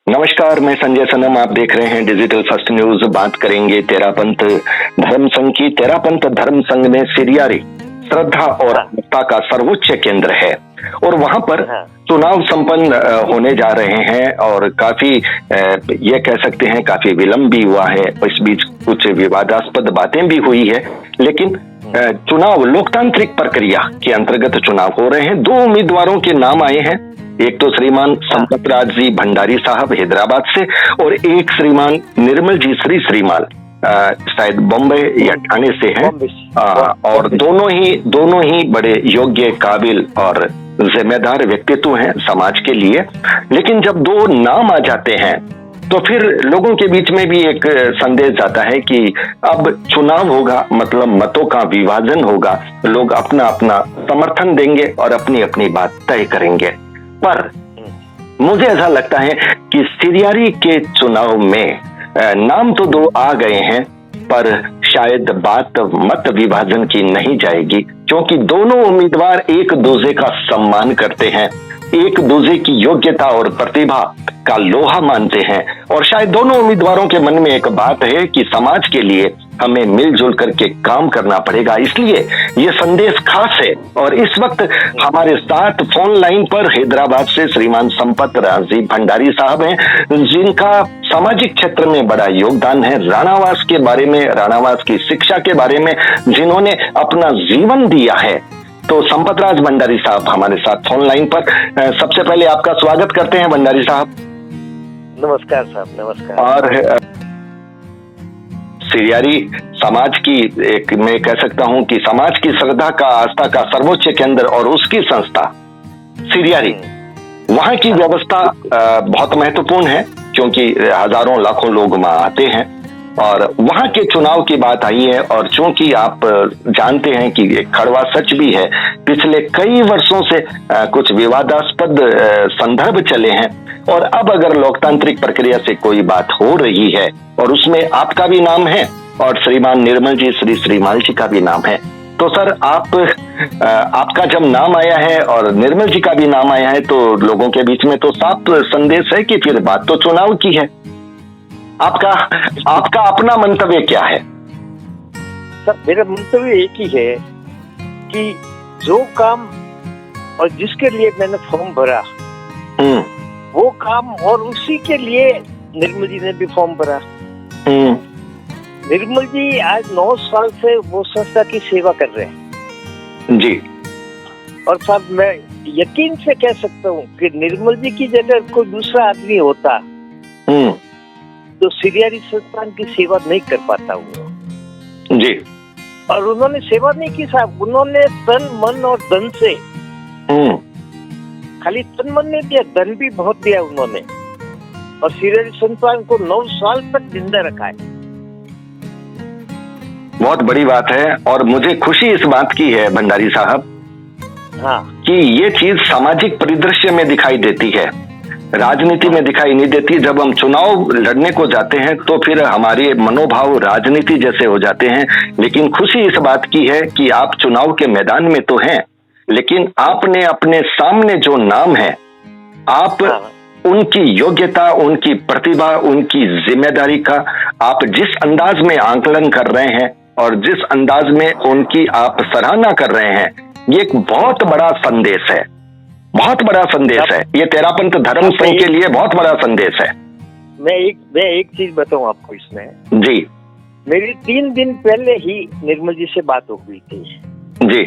नमस्कार, मैं संजय सनम। आप देख रहे हैं डिजिटल फर्स्ट न्यूज। बात करेंगे तेरापंथ धर्म संघ की। तेरापंथ धर्म संघ में सिरियारी श्रद्धा और आस्था का सर्वोच्च केंद्र है और वहां पर चुनाव संपन्न होने जा रहे हैं और काफी ये कह सकते हैं काफी विलंब भी हुआ है। इस बीच कुछ विवादास्पद बातें भी हुई है, लेकिन चुनाव लोकतांत्रिक प्रक्रिया के अंतर्गत चुनाव हो रहे हैं। 2 उम्मीदवारों के नाम आए हैं। एक तो श्रीमान संपतराज जी भंडारी साहब हैदराबाद से और एक श्रीमान निर्मल जी श्रीमाल शायद बॉम्बे या ठाणे से हैं। और दोनों ही बड़े योग्य, काबिल और जिम्मेदार व्यक्तित्व हैं समाज के लिए। लेकिन जब 2 नाम आ जाते हैं तो फिर लोगों के बीच में भी एक संदेश जाता है कि अब चुनाव होगा, मतलब मतों का विभाजन होगा, लोग अपना अपना समर्थन देंगे और अपनी अपनी बात तय करेंगे। पर मुझे ऐसा लगता है कि सिरियारी के चुनाव में नाम तो 2 आ गए हैं, पर शायद बात मत विभाजन की नहीं जाएगी, क्योंकि दोनों उम्मीदवार एक दूसरे का सम्मान करते हैं, एक दूसरे की योग्यता और प्रतिभा का लोहा मानते हैं। और शायद दोनों उम्मीदवारों के मन में एक बात है कि समाज के लिए हमें मिलजुल करके काम करना पड़ेगा। इसलिए ये संदेश खास है। और इस वक्त हमारे साथ फोन लाइन पर हैदराबाद से श्रीमान संपतराज जी भंडारी साहब हैं, जिनका सामाजिक क्षेत्र में बड़ा योगदान है। राणावास के बारे में, राणावास की शिक्षा के बारे में जिन्होंने अपना जीवन दिया है। तो संपतराज भंडारी साहब हमारे साथ फोन लाइन पर। सबसे पहले आपका स्वागत करते हैं भंडारी साहब। नमस्कार साहब, नमस्कार। और सिरियारी समाज की एक, मैं कह सकता हूं कि समाज की श्रद्धा का, आस्था का सर्वोच्च केंद्र और उसकी संस्था सिरियारी, वहां की व्यवस्था बहुत महत्वपूर्ण है, क्योंकि हजारों लाखों लोग वहां आते हैं। और वहां के चुनाव की बात आई है। और चूंकि आप जानते हैं कि एक कड़वा सच भी है, पिछले कई वर्षों से कुछ विवादास्पद संदर्भ चले हैं। और अब अगर लोकतांत्रिक प्रक्रिया से कोई बात हो रही है और उसमें आपका भी नाम है और श्रीमान निर्मल जी श्रीमाल जी का भी नाम है, तो सर आपका जब नाम आया है और निर्मल जी का भी नाम आया है, तो लोगों के बीच में तो साफ संदेश है कि फिर बात तो चुनाव की है। आपका अपना मंतव्य क्या है? सर, मेरा मंतव्य एक ही है कि जो काम और जिसके लिए मैंने फॉर्म भरा वो काम, और उसी के लिए निर्मल जी ने भी फॉर्म भरा। निर्मल जी आज 9 साल से वो संस्था की सेवा कर रहे हैं जी। और साहब, मैं यकीन से कह सकता हूँ कि निर्मल जी की जगह कोई दूसरा आदमी होता तो सिरियारी संस्थान की सेवा नहीं कर पाता हूँ जी। और उन्होंने सेवा नहीं की साहब, उन्होंने तन मन और धन से, खाली तन मन नहीं दिया, धन भी बहुत दिया उन्होंने। और सिरियारी संस्थान को 9 साल तक जिंदा रखा है। बहुत बड़ी बात है। और मुझे खुशी इस बात की है भंडारी साहब, कि ये चीज सामाजिक परिदृश्य में दिखाई देती है, राजनीति में दिखाई नहीं देती। जब हम चुनाव लड़ने को जाते हैं तो फिर हमारे मनोभाव राजनीति जैसे हो जाते हैं। लेकिन खुशी इस बात की है कि आप चुनाव के मैदान में तो हैं, लेकिन आपने अपने सामने जो नाम है, आप उनकी योग्यता, उनकी प्रतिभा, उनकी जिम्मेदारी का आप जिस अंदाज में आंकलन कर रहे हैं और जिस अंदाज में उनकी आप सराहना कर रहे हैं, ये एक बहुत बड़ा संदेश है, बहुत बड़ा संदेश है। ये तेरापंथ धर्म संघ के लिए बहुत बड़ा संदेश है। मैं एक चीज बताऊं आपको इसमें जी। मेरी 3 दिन पहले ही निर्मल जी से बात हो गई थी जी।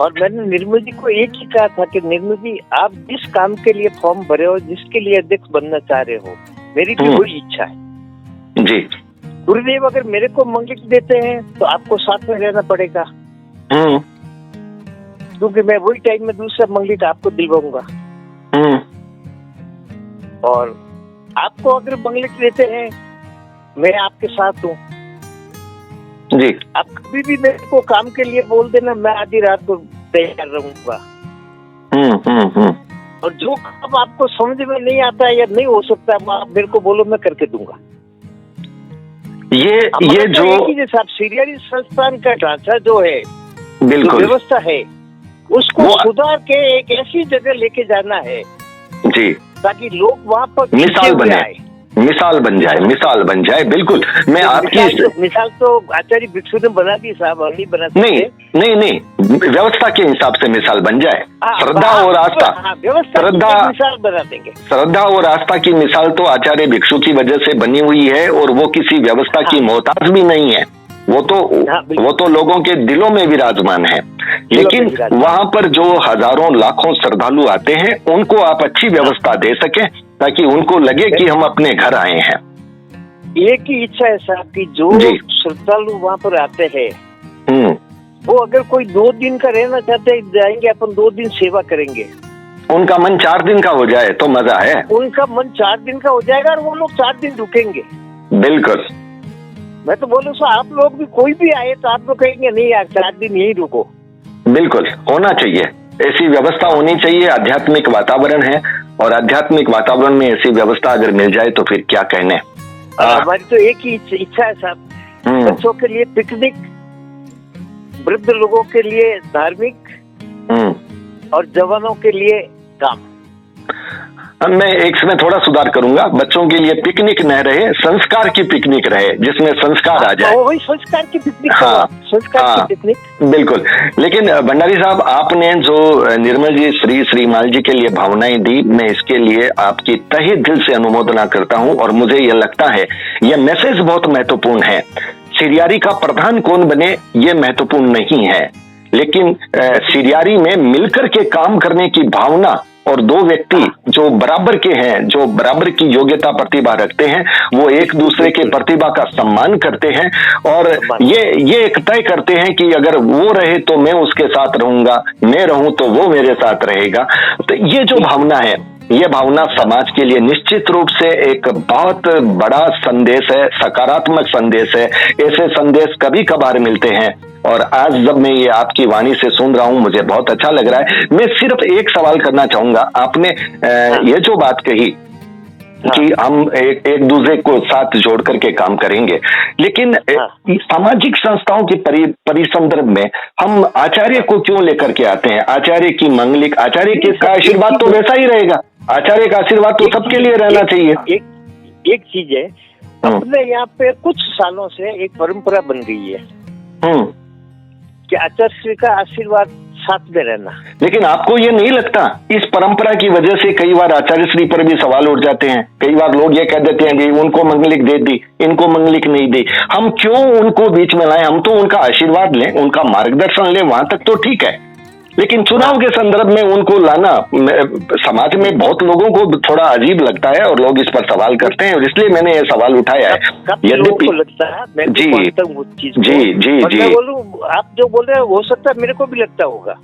और मैंने निर्मल जी को एक ही कहा था कि निर्मल जी, आप जिस काम के लिए फॉर्म भरे हो, जिसके लिए अध्यक्ष बनना चाह रहे हो, मेरी भी वही इच्छा है जी। गुरुदेव अगर मेरे को मंगलिक देते हैं तो आपको साथ में रहना पड़ेगा, क्योंकि मैं वही टाइम में दूसरा मंगलिक आपको दिलवाऊंगा। और आपको अगर मंगलिक देते हैं, मैं आपके साथ हूँ जी। आप कभी भी मेरे को काम के लिए बोल देना, मैं आधी रात को तैयार रहूंगा। और जो काम आपको समझ में नहीं आता है या नहीं हो सकता, वो आप मेरे को बोलो, मैं करके दूंगा। ये जो जैसे आप सिरियारी संस्थान का ढांचा जो है, बिल्कुल व्यवस्था है, उसको सुधार के एक ऐसी जगह लेके जाना है जी ताकि लोग वहाँ पर मिसाल बन जाए। बिल्कुल, मैं आपकी मिसाल तो आचार्य भिक्षु ने बना दी साहब, और नहीं बना सकते। नहीं, व्यवस्था के हिसाब से मिसाल बन जाए। श्रद्धा और आस्था, मिसाल बना देंगे। श्रद्धा और आस्था की मिसाल तो आचार्य भिक्षु की वजह से बनी हुई है, और वो किसी व्यवस्था की मोहताज भी नहीं है। वो तो लोगों के दिलों में विराजमान है। लेकिन वहां पर जो हजारों लाखों श्रद्धालु आते हैं, उनको आप अच्छी व्यवस्था दे सके ताकि उनको लगे कि हम अपने घर आए हैं। एक ही इच्छा है साहब कि जो श्रद्धालु वहाँ पर आते हैं, वो अगर कोई 2 दिन का रहना चाहते हैं, जाएंगे अपन 2 दिन सेवा करेंगे, उनका मन 4 दिन का हो जाए तो मजा है। उनका मन 4 दिन का हो जाएगा और वो लोग 4 दिन रुकेंगे। बिल्कुल, मैं तो बोलूँ आप लोग भी, कोई भी आए तो आप लोग कहेंगे नहीं यार 4 दिन यही रुको। बिल्कुल होना चाहिए, ऐसी व्यवस्था होनी चाहिए। आध्यात्मिक वातावरण है, और आध्यात्मिक वातावरण में ऐसी व्यवस्था अगर मिल जाए तो फिर क्या कहने। हमारी तो एक ही इच्छा है साहब, बच्चों के लिए पिकनिक, वृद्ध लोगों के लिए धार्मिक, और जवानों के लिए काम। मैं एक समय थोड़ा सुधार करूंगा, बच्चों के लिए पिकनिक न रहे, संस्कार की पिकनिक रहे, जिसमें संस्कार आ जाए। वही संस्कार की पिकनिक। संस्कार की पिकनिक, बिल्कुल। लेकिन भंडारी साहब, आपने जो निर्मल जी, श्रीमाल जी के लिए भावनाएं दी, मैं इसके लिए आपकी तहे दिल से अनुमोदना करता हूं। और मुझे यह लगता है यह मैसेज बहुत महत्वपूर्ण है। सिरियारी का प्रधान कौन बने ये महत्वपूर्ण नहीं है, लेकिन सिरियारी में मिलकर के काम करने की भावना, और 2 व्यक्ति जो बराबर के हैं, जो बराबर की योग्यता प्रतिभा रखते हैं, वो एक दूसरे के प्रतिभा का सम्मान करते हैं, और ये एक तय करते हैं कि अगर वो रहे तो मैं उसके साथ रहूंगा, मैं रहूं तो वो मेरे साथ रहेगा। तो ये जो भावना है, ये भावना समाज के लिए निश्चित रूप से एक बहुत बड़ा संदेश है, सकारात्मक संदेश है। ऐसे संदेश कभी कभार मिलते हैं, और आज जब मैं ये आपकी वाणी से सुन रहा हूं, मुझे बहुत अच्छा लग रहा है। मैं सिर्फ एक सवाल करना चाहूंगा। आपने ये जो बात कही कि हम एक दूसरे को साथ जोड़ करके काम करेंगे, लेकिन सामाजिक संस्थाओं के परिसंदर्भ में हम आचार्य को क्यों लेकर के आते हैं? आचार्य की मंगलिक, आचार्य का आशीर्वाद तो वैसा ही रहेगा, आचार्य का आशीर्वाद तो सबके लिए रहना चाहिए। एक चीज है, अपने यहाँ पे कुछ सालों से एक परंपरा बन गई है कि आचार्य श्री का आशीर्वाद साथ में रहना। लेकिन आपको ये नहीं लगता इस परंपरा की वजह से कई बार आचार्य श्री पर भी सवाल उठ जाते हैं? कई बार लोग ये कह देते हैं कि उनको मंगलिक दे दी, इनको मंगलिक नहीं दी, हम क्यों उनको बीच में लाएं? हम तो उनका आशीर्वाद लें, उनका मार्गदर्शन लें, वहां तक तो ठीक है, लेकिन चुनाव के संदर्भ में उनको लाना समाज में बहुत लोगों को थोड़ा अजीब लगता है, और लोग इस पर सवाल करते हैं, और इसलिए मैंने ये सवाल उठाया है। यद्यपि लगता है, मैं जी बोलूं, आप जो बोल रहे हैं हो सकता है मेरे को भी लगता होगा।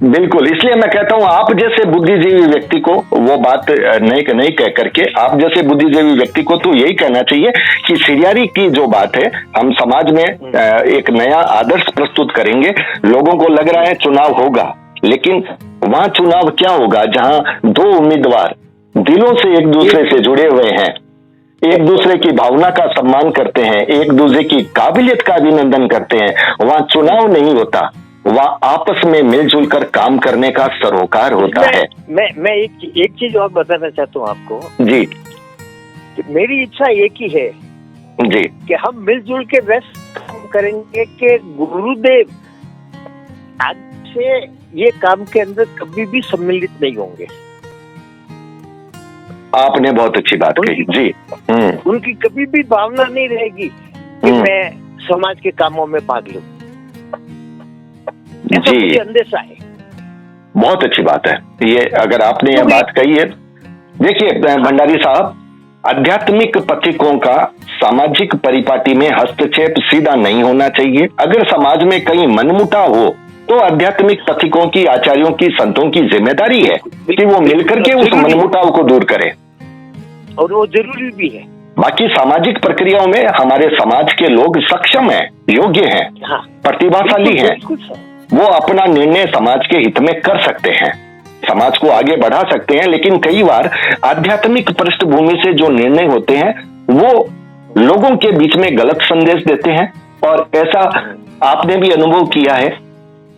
बिल्कुल, इसलिए मैं कहता हूँ आप जैसे बुद्धिजीवी व्यक्ति को वो बात नहीं कह करके, आप जैसे बुद्धिजीवी व्यक्ति को तो यही कहना चाहिए कि सिरियारी की जो बात है, हम समाज में एक नया आदर्श प्रस्तुत करेंगे। लोगों को लग रहा है चुनाव होगा, लेकिन वहां चुनाव क्या होगा जहां 2 उम्मीदवार दिलों से एक दूसरे से जुड़े हुए हैं, एक दूसरे की भावना का सम्मान करते हैं, एक दूसरे की काबिलियत का अभिनंदन करते हैं। वहां चुनाव नहीं होता, वह आपस में मिलजुल कर काम करने का सरोकार होता है। मैं एक चीज और बताना चाहता हूँ आपको जी। मेरी इच्छा एक ही है जी कि हम मिलजुल के वैसे काम करेंगे कि गुरुदेव आज से ये काम के अंदर कभी भी सम्मिलित नहीं होंगे। आपने बहुत अच्छी बात कही जी। उनकी कभी भी भावना नहीं रहेगी कि मैं समाज के कामों में भाग लूं, ऐसा मुझे अंदेशा है। बहुत अच्छी बात है ये, अगर आपने ये बात कही है। देखिए भंडारी साहब, आध्यात्मिक पथिकों का सामाजिक परिपाटी में हस्तक्षेप सीधा नहीं होना चाहिए। अगर समाज में कहीं मनमुटाव हो तो आध्यात्मिक पथिकों की, आचार्यों की, संतों की जिम्मेदारी है कि वो मिलकर के उस मनमुटाव को दूर करें, और वो जरूरी भी है। बाकी सामाजिक प्रक्रियाओं में हमारे समाज के लोग सक्षम हैं, योग्य हैं, प्रतिभाशाली हैं, वो अपना निर्णय समाज के हित में कर सकते हैं, समाज को आगे बढ़ा सकते हैं। लेकिन कई बार आध्यात्मिक पृष्ठभूमि से जो निर्णय होते हैं वो लोगों के बीच में गलत संदेश देते हैं, और ऐसा आपने भी अनुभव किया है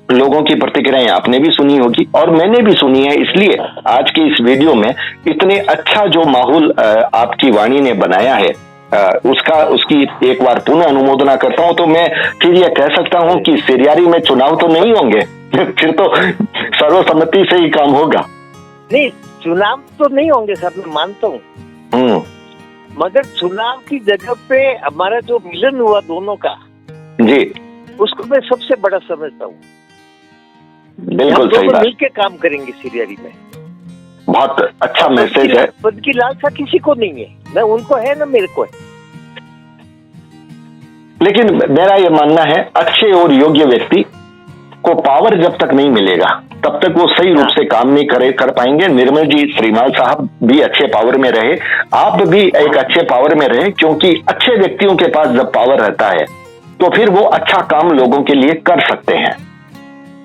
लोगों की प्रतिक्रियाएं आपने भी सुनी होगी और मैंने भी सुनी है, इसलिए आज की इस वीडियो में इतने अच्छा जो माहौल आपकी वाणी ने बनाया है उसकी एक बार पुनः अनुमोदना करता हूं। तो मैं फिर यह कह सकता हूं कि सिरियारी में चुनाव तो नहीं होंगे फिर तो सर्वसम्मति से ही काम होगा। नहीं, चुनाव तो नहीं होंगे सर, मैं मानता हूँ, मगर चुनाव की जगह पे हमारा जो मिलन हुआ दोनों का जी, उसको मैं सबसे बड़ा समझता हूँ। बिल्कुल सही बात। मिलके काम करेंगे सिरियारी में, बहुत अच्छा मैसेज है। पद की लालसा किसी को नहीं है, ना उनको है ना मेरे को है। लेकिन मेरा ये मानना है अच्छे और योग्य व्यक्ति को पावर जब तक नहीं मिलेगा तब तक वो सही रूप से काम नहीं कर पाएंगे। निर्मल जी, श्रीमाल साहब भी अच्छे पावर में रहे, आप भी एक अच्छे पावर में रहे, क्योंकि अच्छे व्यक्तियों के पास जब पावर रहता है तो फिर वो अच्छा काम लोगों के लिए कर सकते हैं।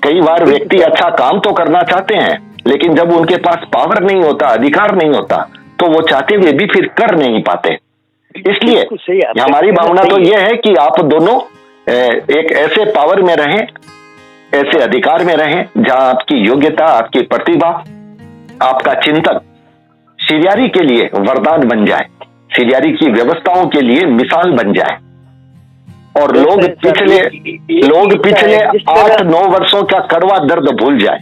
कई बार व्यक्ति अच्छा काम तो करना चाहते हैं, लेकिन जब उनके पास पावर नहीं होता, अधिकार नहीं होता, तो वो चाहते हुए भी फिर कर नहीं पाते। इसलिए हमारी भावना तो यह है कि आप दोनों एक ऐसे पावर में रहें, ऐसे अधिकार में रहें जहां आपकी योग्यता, आपकी प्रतिभा, आपका चिंतन सिरियारी के लिए वरदान बन जाए, सिरियारी की व्यवस्थाओं के लिए मिसाल बन जाए और लोग पिछले 8-9 वर्षों का कड़वा दर्द भूल जाए।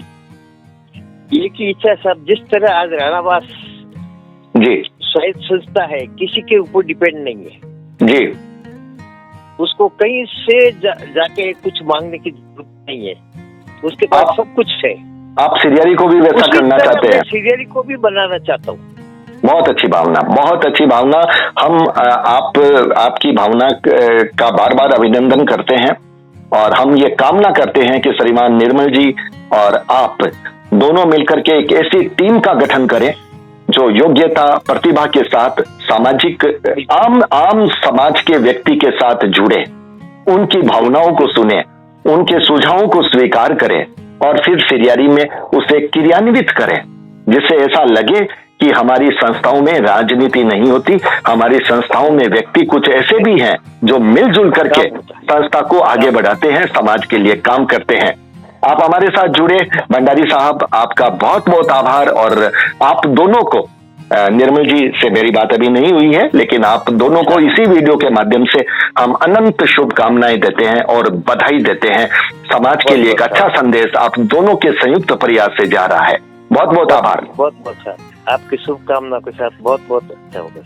एक ही इच्छा सब, जिस तरह आज राणावास जी शायद संस्था है, किसी के ऊपर डिपेंड नहीं है जी, उसको कहीं से जाके कुछ मांगने की जरूरत नहीं है, उसके पास सब कुछ है। आप सिरियारी को भी वैसा करना चाहते हैं? सिरियारी को भी बनाना चाहता हूँ। बहुत अच्छी भावना, बहुत अच्छी भावना। हम आपकी भावना का बार बार अभिनंदन करते हैं और हम ये कामना करते हैं कि श्रीमान निर्मल जी और आप दोनों मिलकर के एक ऐसी टीम का गठन करें जो योग्यता, प्रतिभा के साथ सामाजिक आम समाज के व्यक्ति के साथ जुड़े, उनकी भावनाओं को सुने, उनके सुझावों को स्वीकार करें और फिर सिरियारी में उसे क्रियान्वित करें, जिससे ऐसा लगे कि हमारी संस्थाओं में राजनीति नहीं होती, हमारी संस्थाओं में व्यक्ति कुछ ऐसे भी हैं जो मिलजुल करके संस्था को आगे बढ़ाते हैं, समाज के लिए काम करते हैं। आप हमारे साथ जुड़े भंडारी साहब, आपका बहुत बहुत आभार। और आप दोनों को, निर्मल जी से मेरी बात अभी नहीं हुई है, लेकिन आप दोनों को इसी वीडियो के माध्यम से हम अनंत शुभकामनाएं देते हैं और बधाई देते हैं। समाज के लिए एक अच्छा संदेश आप दोनों के संयुक्त प्रयास से जा रहा है। बहुत बहुत आभार। बहुत बहुत आपकी शुभकामना के साथ बहुत बहुत अच्छा होगा।